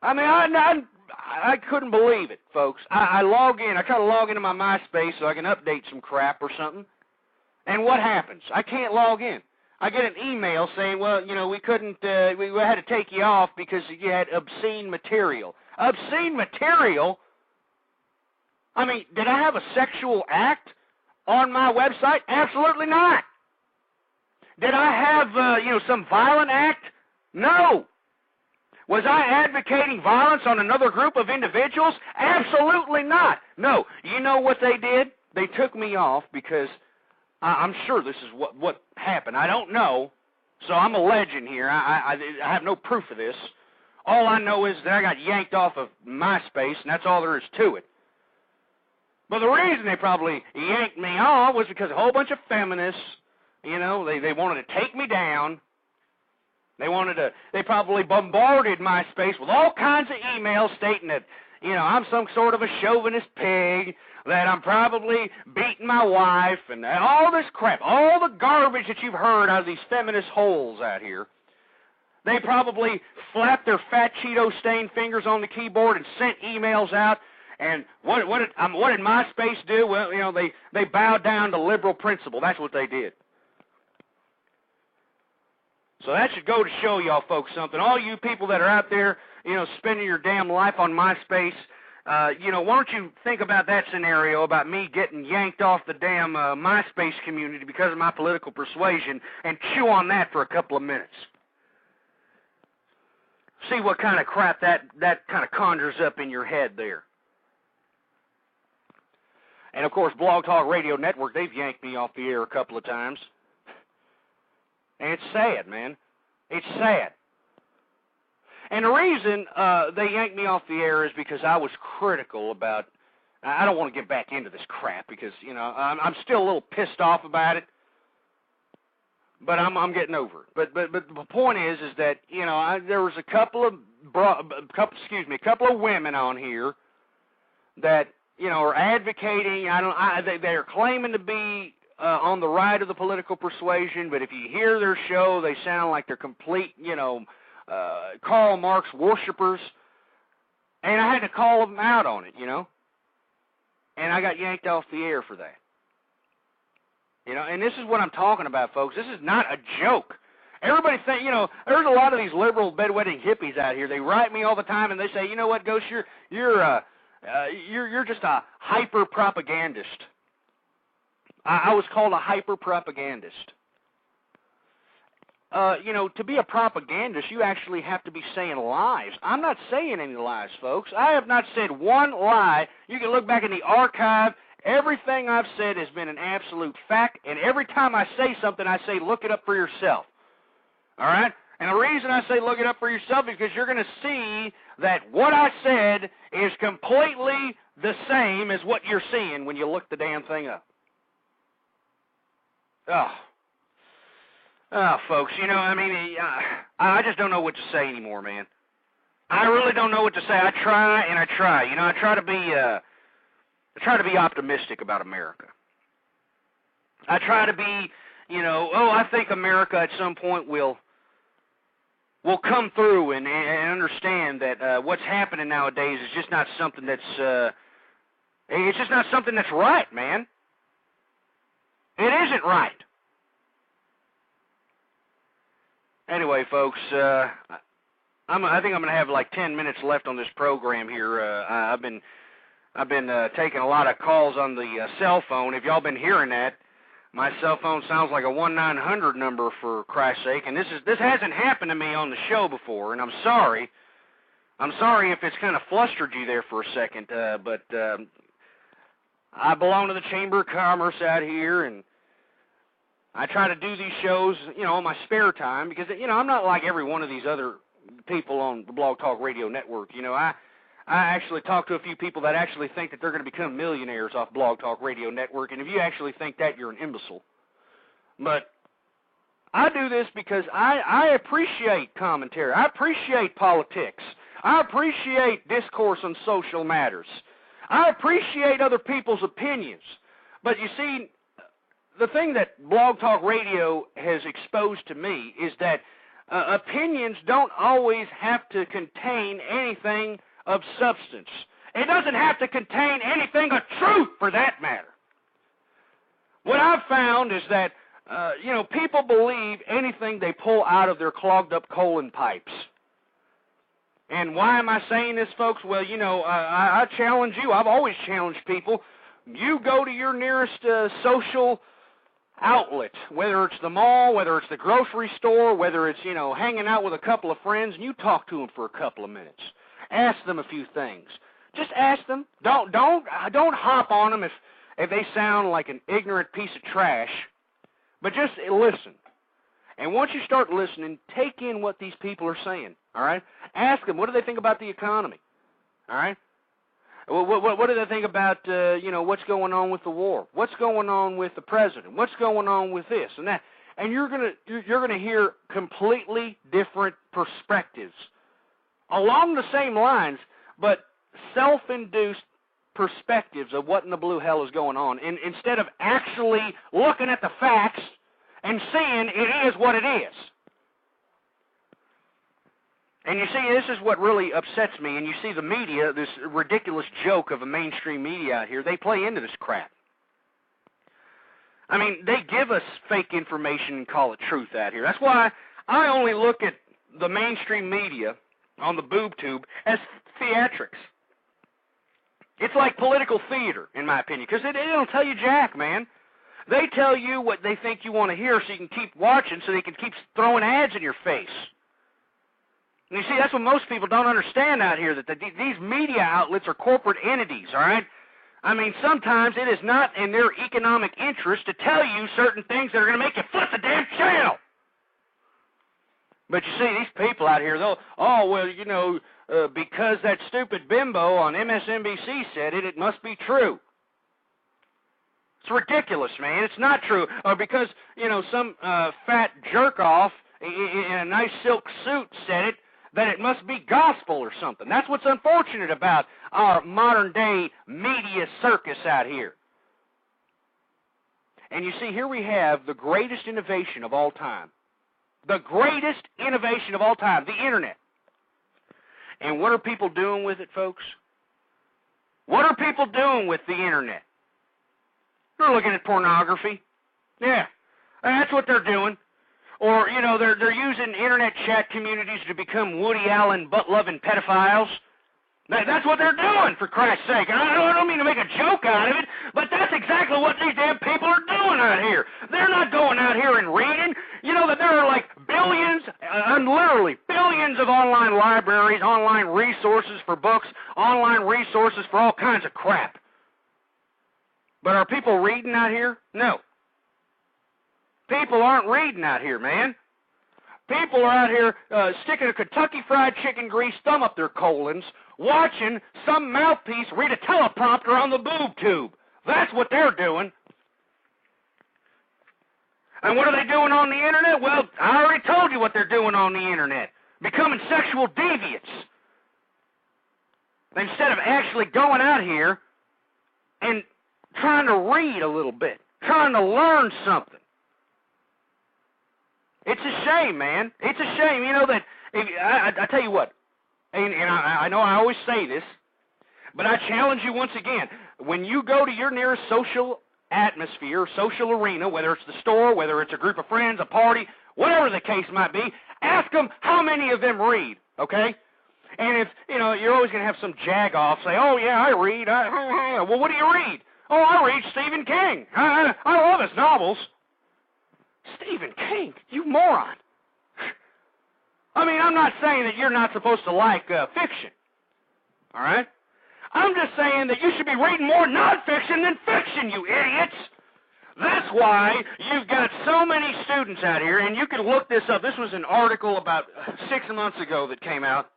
I mean, I couldn't believe it, folks. I log in. I try to log into my MySpace so I can update some crap or something. And what happens? I can't log in. I get an email saying, well, we couldn't, we had to take you off because you had obscene material. Obscene material? I mean, did I have a sexual act on my website? Absolutely not. Did I have, some violent act? No. Was I advocating violence on another group of individuals? Absolutely not. No. You know what they did? They took me off because I'm sure this is what happened. I don't know, so I'm alleging here. I have no proof of this. All I know is that I got yanked off of MySpace, and that's all there is to it. But the reason they probably yanked me off was because a whole bunch of feminists, they wanted to take me down. They probably bombarded MySpace with all kinds of emails stating that, I'm some sort of a chauvinist pig, that I'm probably beating my wife, and all this crap, all the garbage that you've heard out of these feminist holes out here. They probably flapped their fat Cheeto-stained fingers on the keyboard and sent emails out. And what did MySpace do? Well, they bowed down to liberal principle. That's what they did. So that should go to show y'all folks something. All you people that are out there, spending your damn life on MySpace, why don't you think about that scenario about me getting yanked off the damn MySpace community because of my political persuasion and chew on that for a couple of minutes. See what kind of crap that kind of conjures up in your head there. And, of course, Blog Talk Radio Network, they've yanked me off the air a couple of times. And it's sad, man. It's sad. And the reason they yanked me off the air is because I was critical about, I don't want to get back into this crap because, I'm still a little pissed off about it. But I'm getting over it. But the point is that, there was a couple of women on here that, are advocating, they are claiming to be on the right of the political persuasion, but if you hear their show, they sound like they're complete, Karl Marx worshipers. And I had to call them out on it, And I got yanked off the air for that. And this is what I'm talking about, folks. This is not a joke. Everybody think, there's a lot of these liberal bedwetting hippies out here. They write me all the time, and they say, you know what, Ghost, you're just a hyper-propagandist. I was called a hyper-propagandist. To be a propagandist, you actually have to be saying lies. I'm not saying any lies, folks. I have not said one lie. You can look back in the archive. Everything I've said has been an absolute fact, and every time I say something, I say, look it up for yourself. All right? And the reason I say look it up for yourself is because you're going to see that what I said is completely the same as what you're seeing when you look the damn thing up. Oh, folks, I just don't know what to say anymore, man. I really don't know what to say. I try and I try. You know, I try to be optimistic about America. I try to be, you know, I think America at some point will come through and understand that what's happening nowadays is just not something that's it's just not something that's right, man. It isn't right. Anyway, folks, I think I'm going to have like 10 minutes left on this program here. I've been taking a lot of calls on the cell phone. If y'all been hearing that, my cell phone sounds like a 1-900 number, for Christ's sake. And this hasn't happened to me on the show before, and I'm sorry. I'm sorry if it's kind of flustered you there for a second, but I belong to the Chamber of Commerce out here, and I try to do these shows, you know, on my spare time because, you know, I'm not like every one of these other people on the Blog Talk Radio Network. You know, I actually talk to a few people that actually think that they're going to become millionaires off Blog Talk Radio Network, and if you actually think that, you're an imbecile. But I do this because I appreciate commentary. I appreciate politics. I appreciate discourse on social matters. I appreciate other people's opinions. But you see, the thing that Blog Talk Radio has exposed to me is that opinions don't always have to contain anything of substance. It doesn't have to contain anything of truth, for that matter. What I've found is that, you know, people believe anything they pull out of their clogged up colon pipes. And why am I saying this, folks? Well, you know, I challenge you. I've always challenged people. You go to your nearest social outlet, whether it's the mall, whether it's the grocery store, whether it's, you know, hanging out with a couple of friends, and you talk to them for a couple of minutes. Ask them a few things. Just ask them. Don't hop on them if they sound like an ignorant piece of trash, but just listen. And once you start listening, take in what these people are saying, all right? Ask them, what do they think about the economy, all right? What do they think about, you know, what's going on with the war? What's going on with the president? What's going on with this and that? And you're gonna hear completely different perspectives along the same lines, but self-induced perspectives of what in the blue hell is going on, and instead of actually looking at the facts and seeing it is what it is. And you see, this is what really upsets me, and you see the media, this ridiculous joke of a mainstream media out here, they play into this crap. I mean, they give us fake information and call it truth out here. That's why I only look at the mainstream media on the boob tube as theatrics. It's like political theater, in my opinion, because they don't tell you jack, man. They tell you what they think you want to hear so you can keep watching, so they can keep throwing ads in your face. And you see, that's what most people don't understand out here, that these media outlets are corporate entities, all right? I mean, sometimes it is not in their economic interest to tell you certain things that are going to make you flip the damn channel. But you see, these people out here, they'll, oh, well, you know, because that stupid bimbo on MSNBC said it, it must be true. It's ridiculous, man. It's not true. Or because, you know, some fat jerk-off in a nice silk suit said it, that it must be gospel or something. That's what's unfortunate about our modern-day media circus out here. And you see, here we have the greatest innovation of all time. The greatest innovation of all time, the Internet. And what are people doing with it, folks? What are people doing with the Internet? They're looking at pornography. Yeah, that's what they're doing. Or, you know, they're using Internet chat communities to become Woody Allen butt-loving pedophiles. That's what they're doing, for Christ's sake. And I don't mean to make a joke out of it, but that's exactly what these damn people are doing out here. They're not going out here and reading. You know that there are like billions, literally billions of online libraries, online resources for books, online resources for all kinds of crap. But are people reading out here? No. People aren't reading out here, man. People are out here sticking a Kentucky Fried Chicken grease thumb up their colons, watching some mouthpiece read a teleprompter on the boob tube. That's what they're doing. And what are they doing on the Internet? Well, I already told you what they're doing on the Internet. Becoming sexual deviants. instead of actually going out here and trying to read a little bit, trying to learn something. It's a shame, man. It's a shame, you know, that, I tell you what, and I know I always say this, but I challenge you once again, when you go to your nearest social atmosphere, social arena, whether it's the store, whether it's a group of friends, a party, whatever the case might be, ask them how many of them read, okay? And if, you know, you're always going to have some jag-off say, oh, yeah, I read. Well, what do you read? Oh, I read Stephen King. I love his novels. Stephen King? You moron. I mean, I'm not saying that you're not supposed to like fiction, all right? I'm just saying that you should be reading more nonfiction than fiction, you idiots. That's why you've got so many students out here, and you can look this up. This was an article about 6 months ago that came out.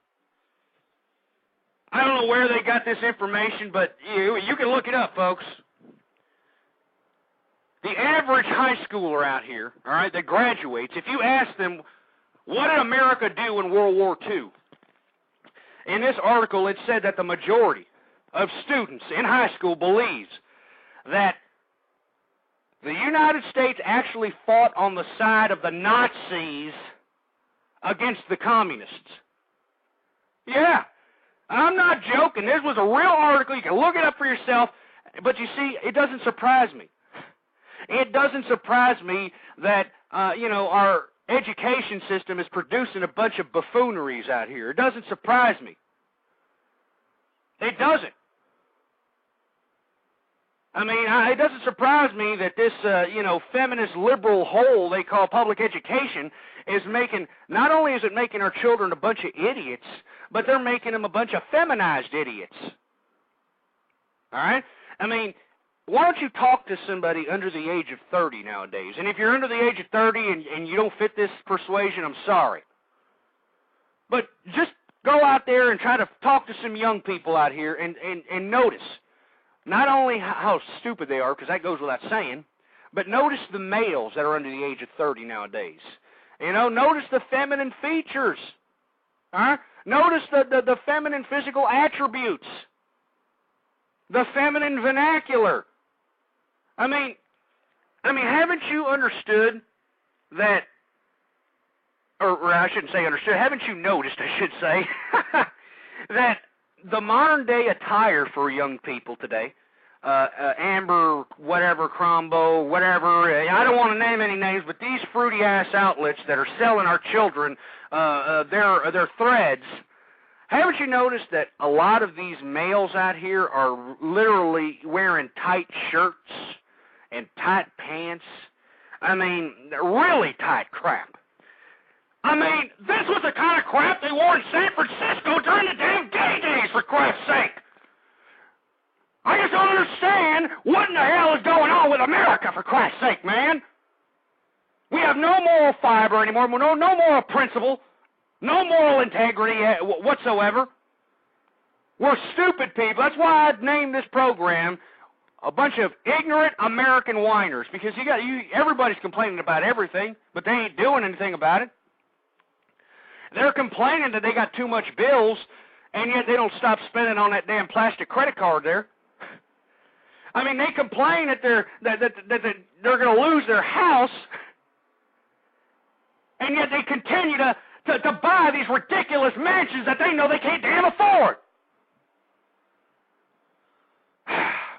I don't know where they got this information, but you can look it up, folks. The average high schooler out here, all right, that graduates, if you ask them, what did America do in World War II? In this article, it said that the majority of students in high school believes that the United States actually fought on the side of the Nazis against the communists. Yeah, I'm not joking. This was a real article. You can look it up for yourself. But you see, it doesn't surprise me. It doesn't surprise me that, our education system is producing a bunch of buffooneries out here. It doesn't surprise me. It doesn't. I mean, it doesn't surprise me that this, feminist liberal hole they call public education is making, not only is it making our children a bunch of idiots, but they're making them a bunch of feminized idiots. All right? I mean, why don't you talk to somebody under the age of 30 nowadays? And if you're under the age of 30 and you don't fit this persuasion, I'm sorry. But just go out there and try to talk to some young people out here and notice not only how stupid they are, because that goes without saying, but notice the males that are under the age of 30 nowadays. You know, notice the feminine features. Huh? Notice the feminine physical attributes. The feminine vernacular. I mean, haven't you understood that, or I shouldn't say understood, haven't you noticed, I should say, that the modern day attire for young people today, Amber, whatever, Crombo, whatever, I don't want to name any names, but these fruity ass outlets that are selling our children their threads, haven't you noticed that a lot of these males out here are literally wearing tight shirts and tight pants? I mean, really tight crap. I mean, this was the kind of crap they wore in San Francisco during the damn gay days, for Christ's sake. I just don't understand what in the hell is going on with America, for Christ's sake, man. We have no moral fiber anymore, no moral principle, no moral integrity whatsoever. We're stupid people. That's why I'd named this program a bunch of ignorant American whiners, because everybody's complaining about everything, but they ain't doing anything about it. They're complaining that they got too much bills, and yet they don't stop spending on that damn plastic credit card there. I mean, they complain that they're going to lose their house, and yet they continue to buy these ridiculous mansions that they know they can't damn afford.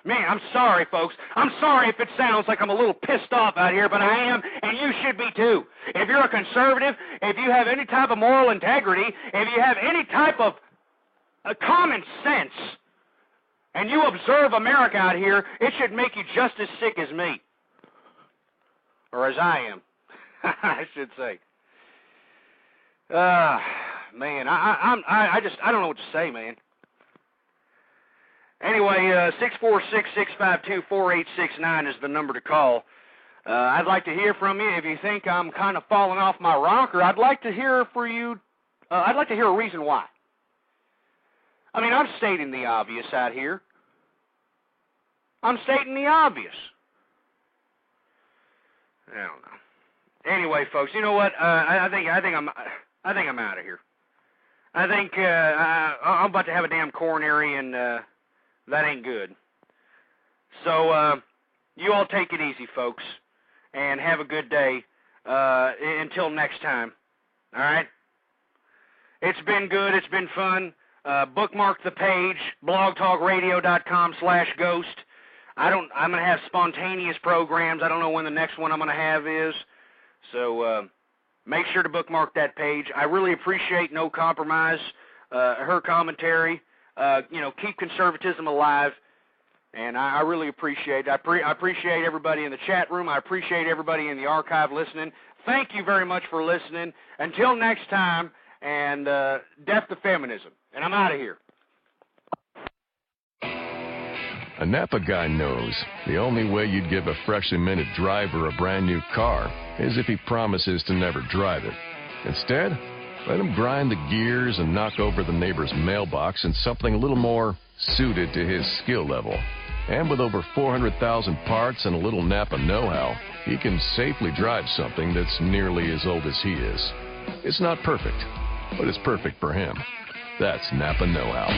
Man, I'm sorry, folks. I'm sorry if it sounds like I'm a little pissed off out here, but I am, and you should be too. If you're a conservative, if you have any type of moral integrity, if you have any type of common sense, and you observe America out here, it should make you just as sick as me. Or as I am, I should say. Man, I don't know what to say, man. Anyway, 646-652-4869 is the number to call. I'd like to hear from you. If you think I'm kind of falling off my rocker, I'd like to hear for you. I'd like to hear a reason why. I mean, I'm stating the obvious out here. I'm stating the obvious. I don't know. Anyway, folks, you know what? I think I'm out of here. I think I'm about to have a damn coronary, and that ain't good. So you all take it easy, folks, and have a good day until next time. All right? It's been good. It's been fun. Bookmark the page, blogtalkradio.com/ghost. I'm going to have spontaneous programs. I don't know when the next one I'm going to have is. So make sure to bookmark that page. I really appreciate No Compromise, her commentary. Keep conservatism alive. And I really appreciate it. I appreciate everybody in the chat room. I appreciate everybody in the archive listening. Thank you very much for listening. Until next time, and death to feminism. And I'm out of here. A Napa guy knows the only way you'd give a freshly minted driver a brand new car is if he promises to never drive it. Instead, let him grind the gears and knock over the neighbor's mailbox in something a little more suited to his skill level. And with over 400,000 parts and a little Napa know-how, he can safely drive something that's nearly as old as he is. It's not perfect, but it's perfect for him. That's Napa know-how.